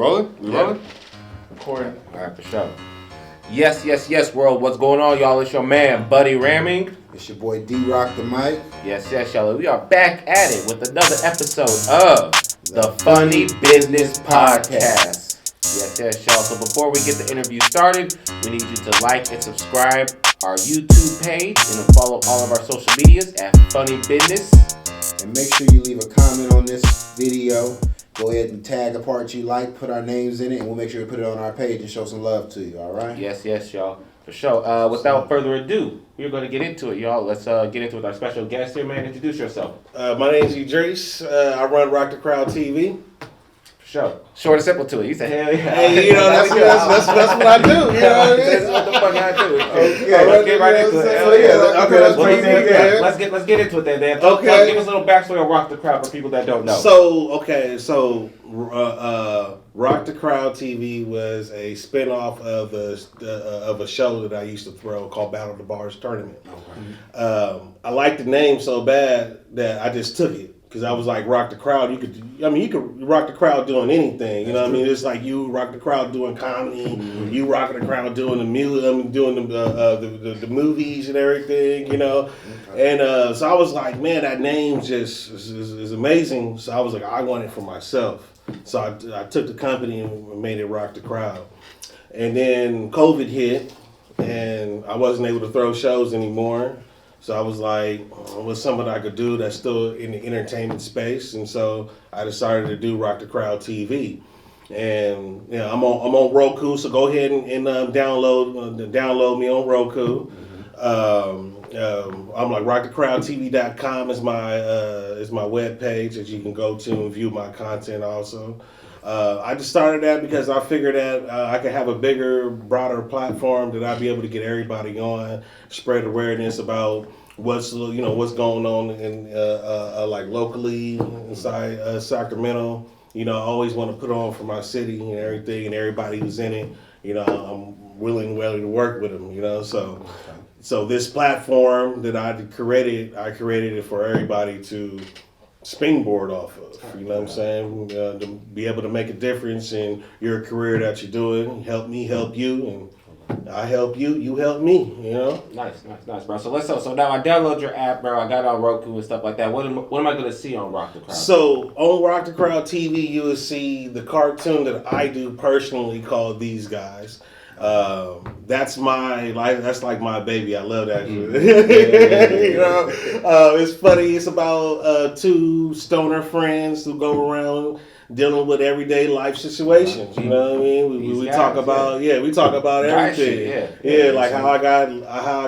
rolling? We rolling? Recording. All right, for sure. Yes, world. What's going on, y'all? It's your man, Buddy Ramming. It's your boy D-Rock the mic. Yes, y'all. We are back at it with another episode of the Funny Business Podcast. Yes, y'all. So before we get the interview started, we need you to like and subscribe our YouTube page and to follow all of our social medias at Funny Bidness. And make sure you leave a comment on this video. Go ahead and tag the part you like, put our names in it, and we'll make sure we put it on our page and show some love to you, all right? Yes, y'all. For sure. Without further ado, we're going to get into it, y'all. Let's get into it with our special guest here, man. Introduce yourself. My name's Idris. I run Rock TV. For sure. Short and simple to it. You said, hell yeah. Hey, you know, that's what I do. You know what I mean? That's what the fuck I do. Okay. Let's get right into it. So, yeah. Okay, that's crazy. Let's get into it then, man. Okay. Give us a little backstory on Rock the Crowd for people that don't know. So Rock the Crowd TV was a spinoff of a show that I used to throw called Battle of the Bars Tournament. Okay. I liked the name so bad that I just took it. Because I was like, rock the crowd. You could rock the crowd doing anything. You know what I mean? It's like you rock the crowd doing comedy. Mm-hmm. You rock the crowd doing the music, doing the movies and everything. You know, okay. And so I was like, man, that name just is amazing. So I was like, I want it for myself. So I took the company and made it Rock the Crowd. And then COVID hit, and I wasn't able to throw shows anymore. So I was like, what's something I could do that's still in the entertainment space? And so I decided to do Rock the Crowd TV. And you know, I'm on Roku, so go ahead and download me on Roku. I'm like rockthecrowdtv.com is my web page that you can go to and view my content also. I just started that because I figured that I could have a bigger, broader platform that I'd be able to get everybody on, spread awareness about what's going on in like locally inside Sacramento. You know, I always want to put on for my city and everything, and everybody who's in it. You know, I'm willing to work with them. You know, so this platform that I created it for everybody to springboard off of, you know what I'm saying? To be able to make a difference in your career that you're doing. Help me help you, and I help you, you help me, you know? Nice, bro. So now I download your app, bro. I got it on Roku and stuff like that. What am I going to see on Rock the Crowd? So on Rock the Crowd TV, you will see the cartoon that I do personally called These Guys. That's like my baby. I love that shit. You know, it's funny. It's about two stoner friends who go around dealing with everyday life situations. You know what I mean? We talk about everything. Yeah, like how I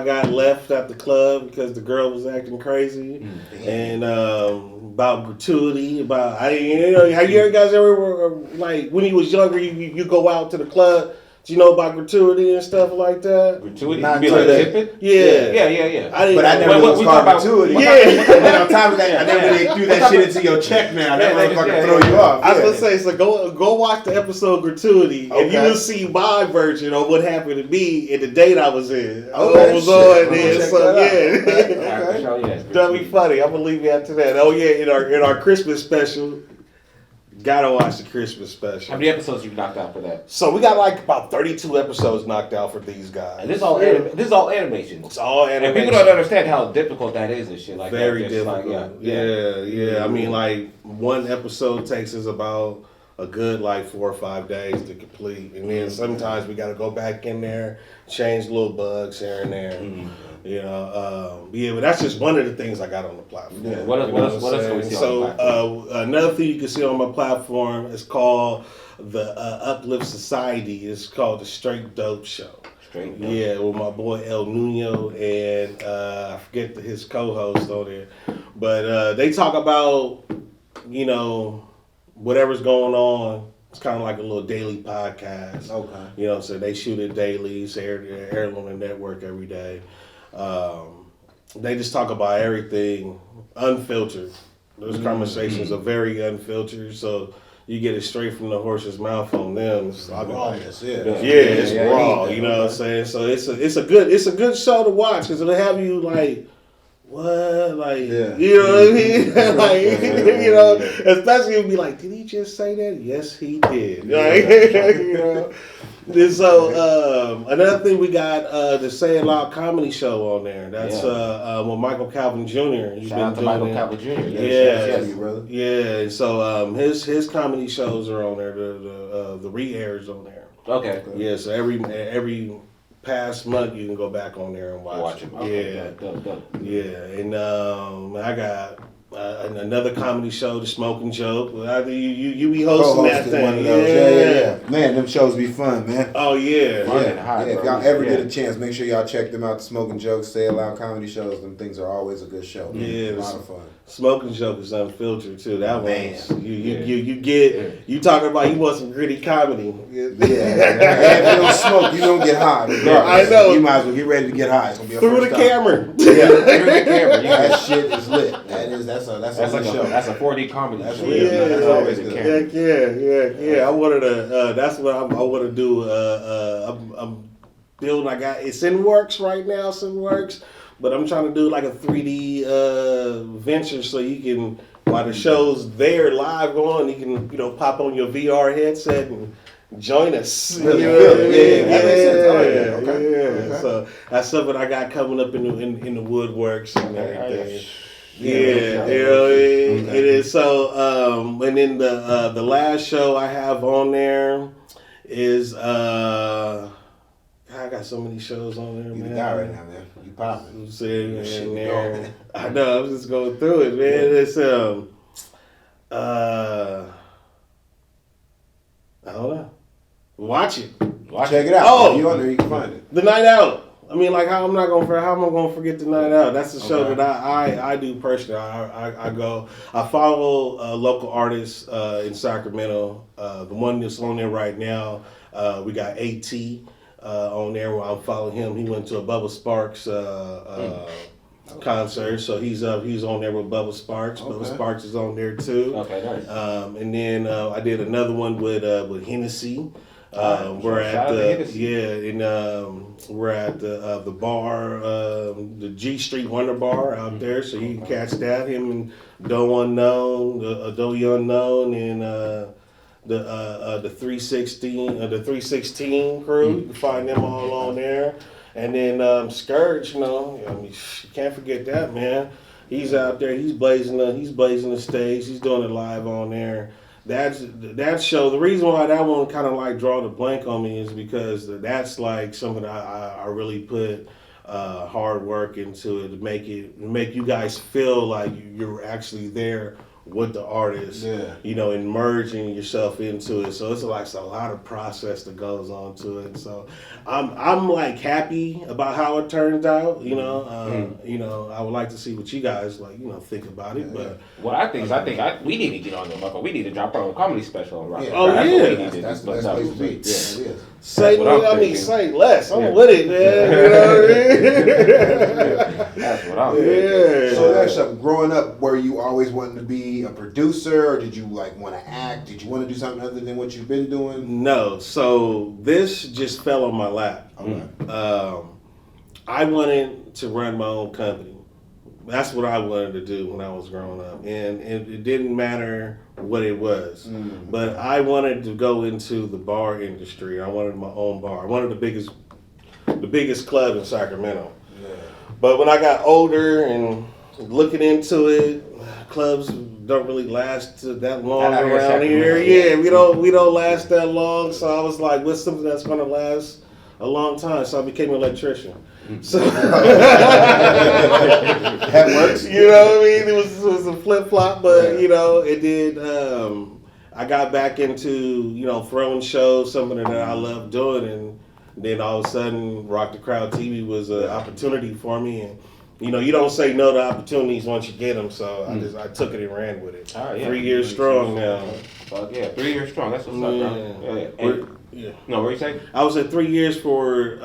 got left at the club because the girl was acting crazy, and about gratuity. About how you guys ever like when you was younger, you go out to the club. Do you know about gratuity and stuff like that? Gratuity? Not you be like tipping? Yeah. I never was called gratuity. Yeah. And then on top of that, I never really threw that shit into your check now. That motherfucker throw you off. I was going to say, so go watch the episode Gratuity, and you will see my version of what happened to me in the date I was in. I was on there, so yeah. That'd be funny. I'm going to leave you after that. Oh yeah, in our Christmas special. Gotta watch the Christmas special. How many episodes you knocked out for that? So we got like about 32 episodes knocked out for These Guys. And this is all animation. It's all animation. And people don't understand how difficult that is and shit. Like very that. difficult. Like, yeah. I mean, like one episode takes us about a good like 4 or 5 days to complete, and then sometimes we got to go back in there, change little bugs here and there. You know, but that's just one of the things I got on the platform. Yeah. What else can we see on the platform? Another thing you can see on my platform is called the Uplift Society. It's called the Straight Dope Show. Straight Dope. Yeah, with my boy El Nuno and I forget his co-host on there, but they talk about whatever's going on. It's kind of like a little daily podcast. Okay. You know, so they shoot it daily. It's aired on the network every day. They just talk about everything unfiltered. Those conversations are very unfiltered, so you get it straight from the horse's mouth on them. It's like, it's raw. You know what I'm saying? So it's a good show to watch because it'll have you like, what? Like, Yeah. you know what I mean? Like, you know, especially if you be like, did he just say that? Yes, he did. Like, you know. And so another thing, we got the Say It Loud comedy show on there. That's with Michael Calvin Jr. Shout out to Michael Calvin Jr. Yes, brother. yeah. And so his comedy shows are on there. The re-airs on there. Okay. Yeah. So every past month you can go back on there and watch it. Okay, Yeah. dope. Yeah. And I got. Another comedy show, The Smoking Joke. You be hosting that thing. One of those. Yeah. Man, them shows be fun, man. Oh yeah. If y'all ever get a chance, make sure y'all check them out. The Smoking Jokes, Say It Loud comedy shows. Them things are always a good show. Yeah, a lot of fun. Smoking Joke is unfiltered too. That Man. one, you talking about you want some gritty comedy. Yeah. And if you don't smoke, you don't get high. Regardless. I know. You might as well get ready to get high. It's gonna be a Through first the time. camera. Yeah. Through the camera. That shit is lit. That's That's a like show. that's a 4D comedy That's show. real. That's always a camera. Yeah. I wanted to. That's what I want to do. I'm building. It's in works right now. It's in works, but I'm trying to do like a 3D venture so you can, while the show's there live on, you can pop on your VR headset and join us. Really? You know what I mean? Yeah, that makes sense. I like that. Okay. Yeah. So that's something I got coming up in the woodworks and everything. Yeah, it is. So, and then the last show I have on there is I got so many shows on there, You man. the guy right now, man. You popping. I'm sitting in Shit, there. I know. I'm just going through it, man. It's I don't know. Watch it. Check it out. Oh. If you on there, you can find it. The Night Out. I mean, like, how am I gonna forget the Night Out? That's the show Okay. that I do personally. I follow local artists in Sacramento. The one that's on there right now, we got AT on there. Where I'm following him. He went to a Bubba Sparks concert, so he's on there with Bubba Sparks. Okay. Bubba Sparks is on there too. Okay, nice. And then I did another one with Hennessy. We're Shout at out to the Hennessy. we're at the bar, the G Street Wonder Bar out there, so you can catch that. Him and Doe Unknown, Doe Unknown, and the 316 crew. You can find them all on there. And then Scourge, you can't forget that, man. He's out there. He's blazing the stage. He's doing it live on there. That show. The reason why that one kind of like draw the blank on me is because that's like something that I really put hard work into it to make you guys feel like you're actually there with the artist, and merging yourself into it. So it's like a lot of process that goes on to it. So I'm like happy about how it turns out. I would like to see what you guys think about it. But what I think is we need to get on the motherfucker. We need to drop our own comedy special on Rock. Yeah. Oh, That's yeah. what we need to That's do. the best place to be. Yeah. It is. say less. I'm with it, man. You know what I mean? That's what I'm thinking. Yeah. So that's something. Growing up, were you always wanting to be a producer, or did you want to act? Did you want to do something other than what you've been doing? No. So this just fell on my lap. Okay. I wanted to run my own company. That's what I wanted to do when I was growing up, and it didn't matter what it was. But I wanted to go into the bar industry. I wanted my own bar. I wanted the biggest club in Sacramento. Yeah. But when I got older and looking into it, clubs don't really last that long Not out here in around here. Sacramento. Yeah, we don't last that long. So I was like, what's something that's gonna last a long time? So I became an electrician. So That works. you know what I mean? It was a flip flop, but it did. I got back into throwing shows, something that I love doing, and then all of a sudden, Rock the Crowd TV was an opportunity for me, and you don't say no to opportunities once you get them. So I took it and ran with it. 3 years strong now. Fuck yeah, 3 years strong. That's what's up, bro. Yeah. Yeah. No, what you say? I was at 3 years for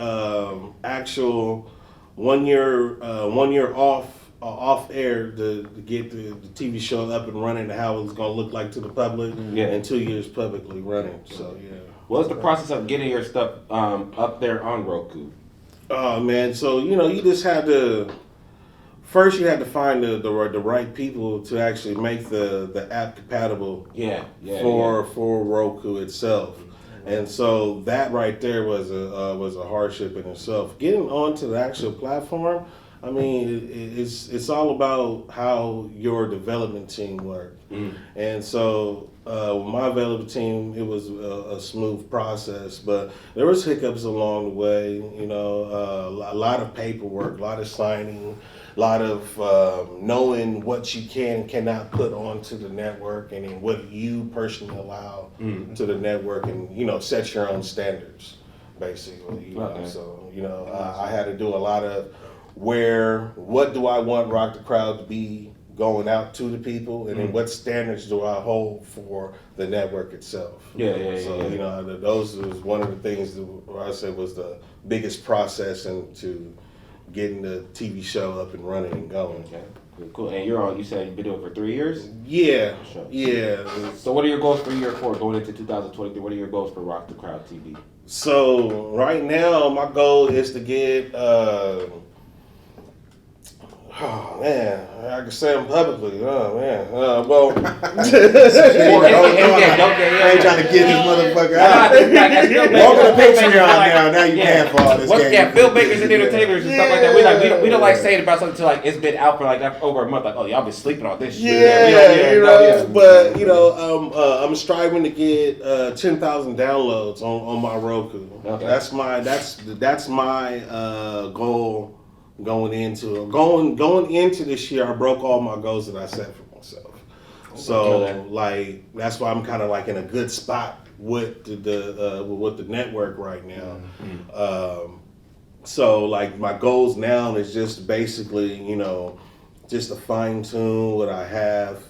actual 1 year off air to get the TV show up and running, and how it was gonna look like to the public, and 2 years publicly running. So yeah. What's the process of getting your stuff up there on Roku? Oh man, so you just had to first you had to find the right people to actually make the app compatible for Roku itself. And so that right there was a hardship in itself. Getting onto the actual platform, I mean, it's all about how your development team works. And so with my development team, it was a smooth process, but there was hiccups along the way. You know, a lot of paperwork, a lot of signing, a lot of knowing what you can and cannot put onto the network, and then what you personally allow to the network, and set your own standards, basically. So I had to do a lot of what do I want Rock the Crowd to be going out to the people, and then what standards do I hold for the network itself. So those was one of the things that I said was the biggest process into getting the TV show up and running and going. Okay. Cool. And you said you've been doing it for 3 years? Yeah. Sure. Yeah. So what are your goals for year 4 going into 2023? What are your goals for Rock the Crowd TV? So right now my goal is to get oh man, I can say them publicly. Oh man, well. I ain't trying to get this motherfucker out. Welcome to Patreon now you can for all this game. Yeah, filmmakers and entertainers and stuff like that. We don't like saying about something until like it's been out for like over a month. Like, oh, y'all been sleeping on this shit. But I'm striving to get 10,000 downloads on my Roku. Okay. That's my goal. Going into this year, I broke all my goals that I set for myself. So that's why I'm kind of like in a good spot with the network right now. So like my goals now is just basically just to fine tune what I have,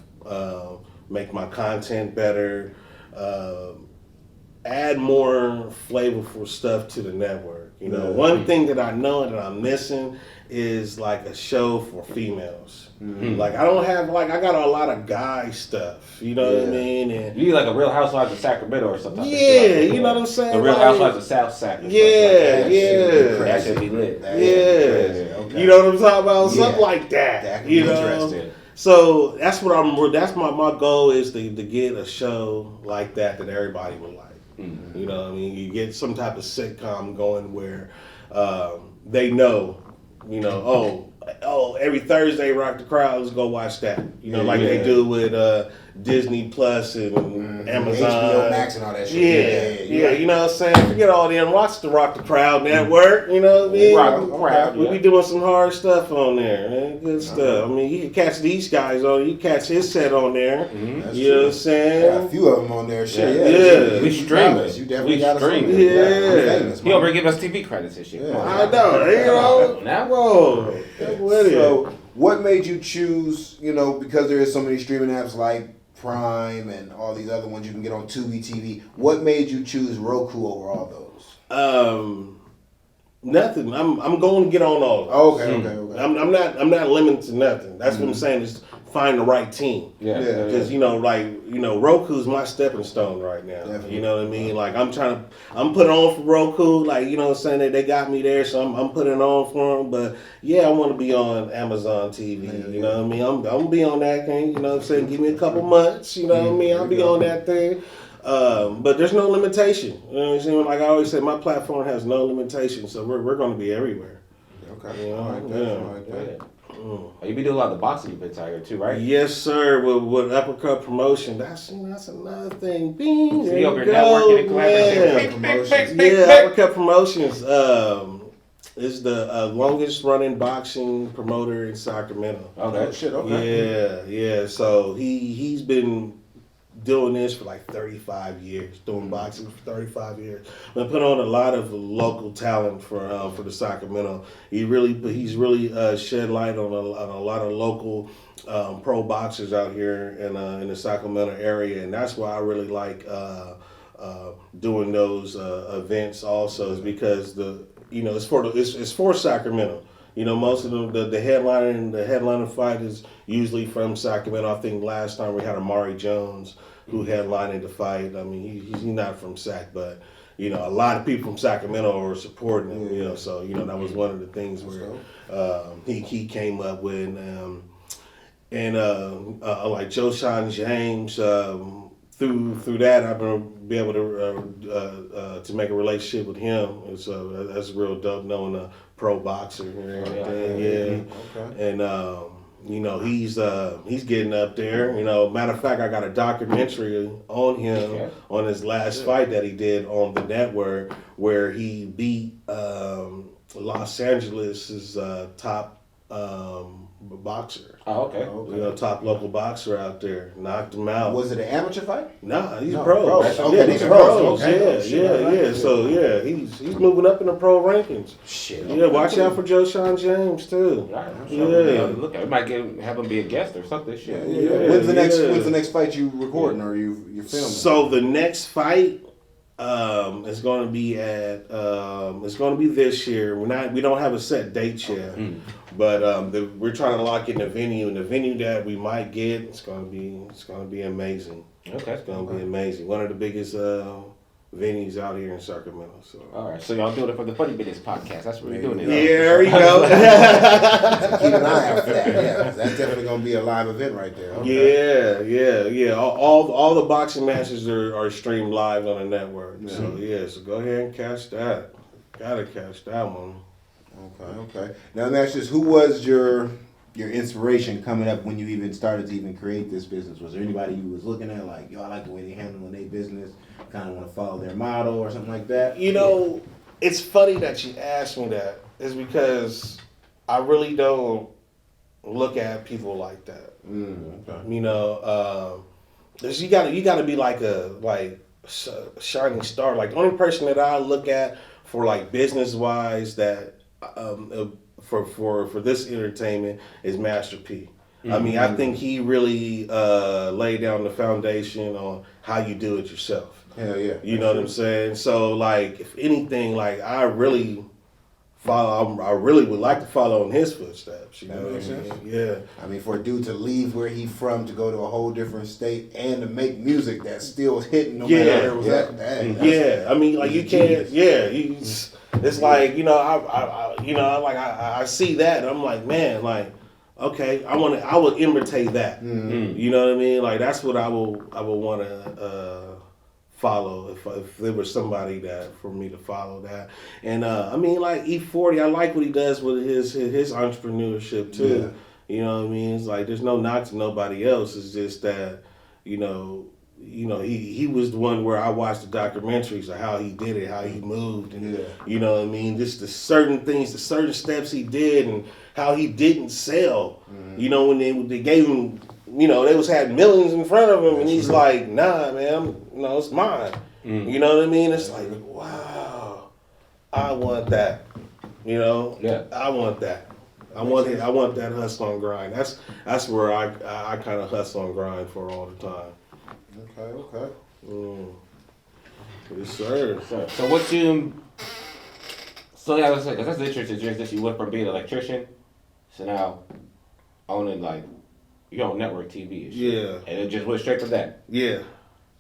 make my content better, add more flavorful stuff to the network. One thing that I know that I'm missing is like a show for females. Like I don't have I got a lot of guy stuff. You know what I mean? And you need like a Real Housewives of Sacramento or something. You know what I'm saying? The Real Housewives of South Sac. That should be lit. Okay. You know what I'm talking about? Something like that. That could be interesting. So that's what that's my goal is to get a show like that everybody would like. You know what I mean? You get some type of sitcom going where they know, every Thursday Rock the Crowd, let's go watch that. Like they do with Disney Plus and Amazon. HBO Max and all that shit. Yeah, you know what I'm saying? Forget all them. Watch the Rock the Crowd network, you know what I mean? Rock the Crowd, we be doing some hard stuff on there, man. Good stuff. I mean, you can catch these guys on, you can catch his set on there. You know what I'm saying? Got a few of them on there. Shit. We streaming. You definitely got us on there. He over give us TV credits and shit. I know. Now, so, what made you choose, because there is so many streaming apps like Prime and all these other ones you can get on Tubi TV, what made you choose Roku over all those? Nothing. I'm going to get on all of them. Okay. I'm not limited to nothing. That's what I'm saying, is find the right team. Because Roku's my stepping stone right now. Definitely. You know what I mean? Like I'm putting on for Roku, like you know what I'm saying, that they got me there, so I'm putting on for them. But I want to be on Amazon TV. You know what I mean? I'm gonna be on that thing. You know what I'm saying? Give me a couple months. You know what I mean? I'll be on that thing. But there's no limitation. You know what I'm saying? Like I always say, my platform has no limitation, so we're going to be everywhere. Okay. All right. You be doing a lot of the boxing events out here too, right? Yes, sir. With Uppercut Promotion, that's another thing. Bing, so you over here networking and collaborating. Uppercut Promotions is the longest running boxing promoter in Sacramento. Okay. Yeah. So he's been doing this for like 35 years, doing boxing for 35 years. I put on a lot of local talent for the Sacramento. He's really shed light on a lot of local pro boxers out here in the Sacramento area, and that's why I really like doing those events. Also, is because it's for Sacramento. Most of them, the headliner fight is usually from Sacramento. I think last time we had Amari Jones who headlined the fight. I mean, he's not from Sac, but you know, a lot of people from Sacramento were supporting him. You know, so you know that was one of the things where he came up with, and like Joe Sean James. Through that, I've been able to make a relationship with him. That's real dope, knowing a pro boxer and everything. And you know, he's getting up there. You know, matter of fact, I got a documentary on him on his last fight that he did on the network, where he beat Los Angeles' top boxer. Oh, okay. You know, top local boxer out there, knocked him out. Was it an amateur fight? Nah, he's pros. Okay, these pros. pros. Yeah. So yeah, he's moving up in the pro rankings. Shit. Yeah, watch out for Joe Sean James too. Look, we might have him be a guest or something. Shit. Yeah. When's the next fight you recording or you filming? So the next fight is going to be it's going to be this year. We don't have a set date yet, but we're trying to lock in the venue, and the venue that we might get, it's going to be amazing. Okay, it's going to be amazing. One of the biggest venues out here in Sacramento. So all right, so y'all doing it for the Funny Bidness podcast. That's what we're doing it. Yeah, there you go. So keep an eye out for that. Yeah, that's definitely going to be a live event right there. Okay. Yeah. All the boxing matches are streamed live on the network. Yeah. So go ahead and catch that. Gotta catch that one. Okay. Now let me ask you this: who was your inspiration coming up when you even started to create this business? Was there anybody you was looking at like, yo, I like the way they handling their business, kind of want to follow their model or something like that? You know, it's funny that you asked me that. It's because I really don't look at people like that. Okay. You know, you gotta be like a shining star. Like the only person that I look at for like business wise that for this entertainment is Master P. I mean, I think he really laid down the foundation on how you do it yourself. Hell yeah. You know what I'm saying? So like, if anything, like I really would like to follow in his footsteps. You know what I mean? Yeah. I mean, for a dude to leave where he's from to go to a whole different state and to make music that's still hitting no matter where it was at. I mean, like you can't. Yeah. It's like, you know, I see that and I'm like, man, like, okay, I would imitate that. You know what I mean? Like that's what I would want to follow if there was somebody that for me to follow that. And I mean, like E40, I like what he does with his entrepreneurship too. You know what I mean? It's like there's no knock to nobody else. It's just that, you know, he was the one where I watched the documentaries of how he did it, how he moved, and you know what I mean, just the certain things, the certain steps he did, and how he didn't sell. You know, when they gave him, you know, they had millions in front of him, and he's like, nah, man, no, it's mine. You know what I mean? It's like, wow, I want that. You know, I want that. I want that hustle and grind. That's where I kind of hustle and grind for all the time. Okay. Yes, sir. So what you? So yeah, that's interesting. Just you went from being an electrician, so now owning like you own network TV and shit. Yeah. And it just went straight from that. Yeah.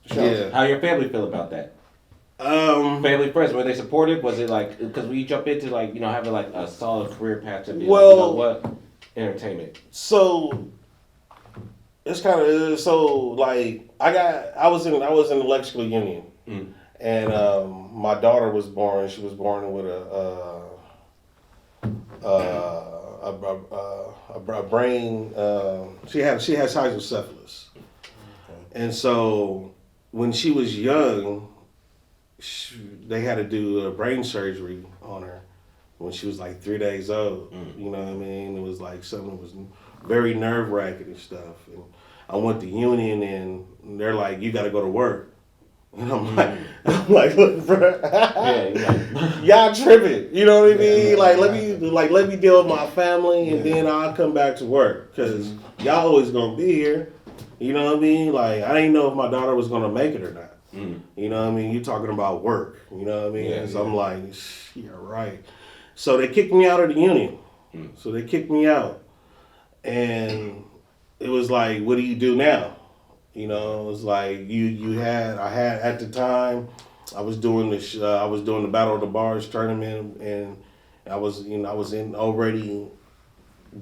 So Yeah. How your family feel about that? Family, friends, were they supportive? Was it like because we jump into like having like a solid career path to be entertainment? So it's kind of like I was in the electrical union, and my daughter was born. She was born with a brain. She has hydrocephalus, and so when she was young, they had to do a brain surgery on her when she was like 3 days old. You know what I mean? It was like something that was very nerve-wracking and stuff. And I went to union and they're like, you got to go to work. And I'm like, look, bro, y'all tripping. You know what I mean? Let me deal with my family and then I'll come back to work because y'all always gonna be here. You know what I mean? Like I didn't know if my daughter was gonna make it or not. You know what I mean? You talking about work. You know what I mean? So I'm like, yeah, right. So they kicked me out of the union. So they kicked me out. And it was like, what do you do now? You know, it was like I had at the time, I was doing the Battle of the Bars tournament, and I was already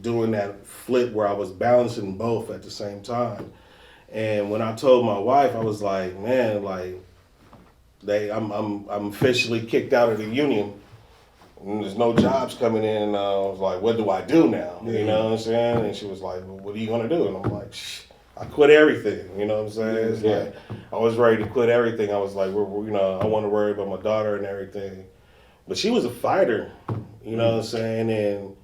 doing that flip where I was balancing both at the same time. And when I told my wife, I was like, man, like I'm officially kicked out of the union. And there's no jobs coming in. And I was like, what do I do now? You know what I'm saying? And she was like, well, what are you gonna do? And I'm like, I quit everything. You know what I'm saying? It's like I was ready to quit everything. I was like, I want to worry about my daughter and everything. But she was a fighter. You know what I'm saying? And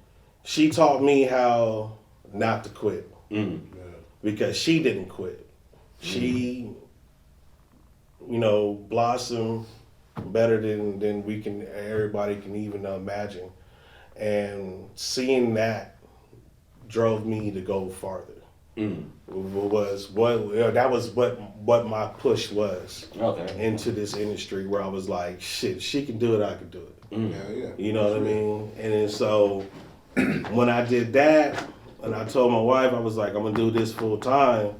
she taught me how not to quit because she didn't quit. She, blossomed better than everybody can even imagine. And seeing that drove me to go farther. That was what my push was into this industry, where I was like, shit, she can do it, I can do it. You know what I mean? And then so when I did that, and I told my wife, I was like, I'm gonna do this full time.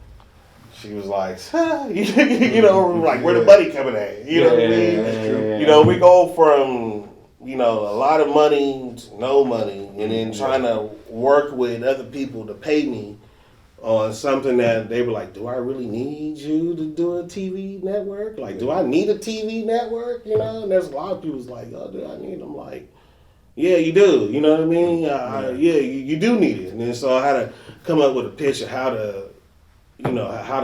She was like, like, where the money coming at? You know what I mean? We go from, a lot of money to no money, and then trying to work with other people to pay me on something that they were like, do I really need you to do a TV network? Like, do I need a TV network? And there's a lot of people's like, oh, do I need them? I'm like, yeah, you do. You know what I mean? You do need it. And then so I had to come up with a pitch of how to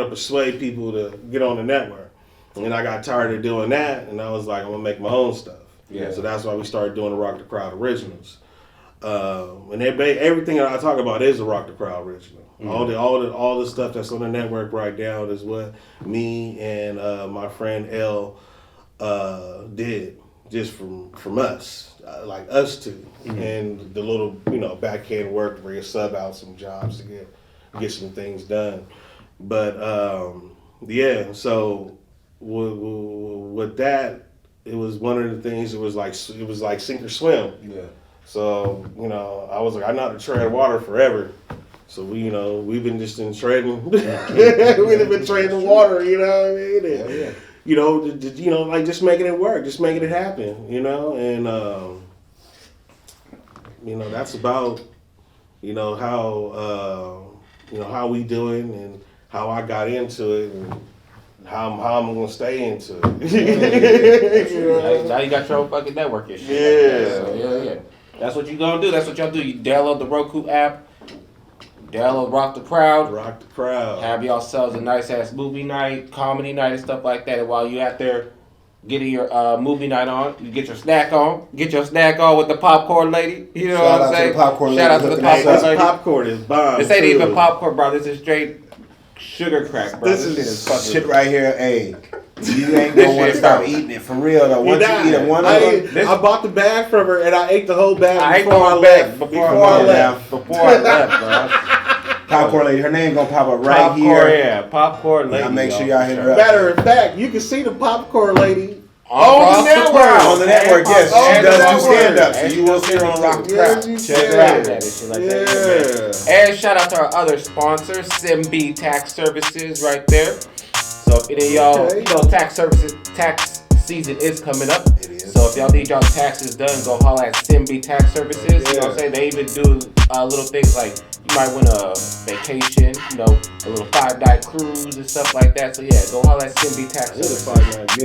persuade people to get on the network. And then I got tired of doing that, and I was like, I'm gonna make my own stuff. Yeah. So that's why we started doing the Rock the Crowd originals. And everything that I talk about is a Rock the Crowd original. All the stuff that's on the network right now is what me and my friend L did just from us, like us two, and the little backhand work where you sub out some jobs to get some things done. But so with that, it was one of the things. It was like sink or swim. Yeah. So I was like, I know how to tread water forever. So we've been just in trading. We've been trading water. You know what I mean? And, like just making it work, just making it happen. And that's about how we do it and how I got into it and how I'm gonna stay into it. Now you got your own fucking network and shit. Yeah. That's what you gonna do. That's what y'all do. You download the Roku app, download Rock the Crowd. Rock the Crowd. Have yourselves a nice ass movie night, comedy night, and stuff like that. And while you out there getting your movie night on, you get your snack on. Get your snack on with the popcorn lady. You know what I'm saying? Shout out to the popcorn lady. Popcorn is bomb. This ain't even popcorn, bro. This is straight sugar crack, bro. This is fucking shit right here. Hey, you ain't gonna want to stop eating it for real though. Once you eat it, one of them. I bought the bag from her and I ate the whole bag before I left. Before I left, bro. Popcorn lady, her name gonna pop up right here. Yeah, popcorn lady. I'll make sure y'all hit her up. Matter of fact, you can see the popcorn lady on the network. On the network, yes. She does do stand-up, so you will see her on Rock the Crowd. Check her out, and shit like that. And shout out to our other sponsor, SimB Tax Services, right there. So if any of y'all, tax season is coming up. It is. So if y'all need y'all taxes done, go holler at SimB Tax Services. You know what I'm saying? They even do little things like you might win a vacation, a little 5-night cruise and stuff like that. So yeah, go holler at SimB Tax Services. 5-night,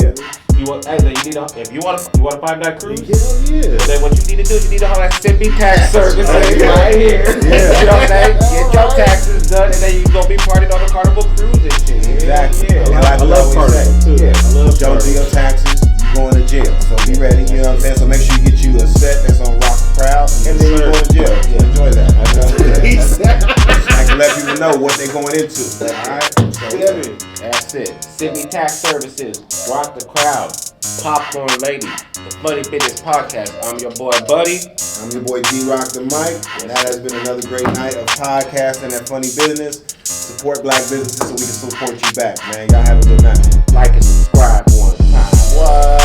if you want a 5-night cruise, yeah. Then what you need to do is you need to holler at SimB Tax Services right here. Yeah. You know what I'm saying? Get your taxes done, and then you gonna be partying on the Carnival cruise and shit. Exactly. Yeah. I love partying too. Yeah. I love don't do your taxes, you going to jail. So be ready. You know what I'm saying? So make sure you get you a set that's on Rock the Crowd, and then you go to jail. You enjoy that. I can let people know what they're going into. All right. That's it. SimB Tax Services, Rock the Crowd, Popcorn Lady, the Funny Bidness Podcast. I'm your boy Buddy. I'm your boy D-Rock the Mike. And that has been another great night of podcasting at Funny Bidness. Support black businesses so we can support you back, man. Y'all have a good night. Like and subscribe one time. What?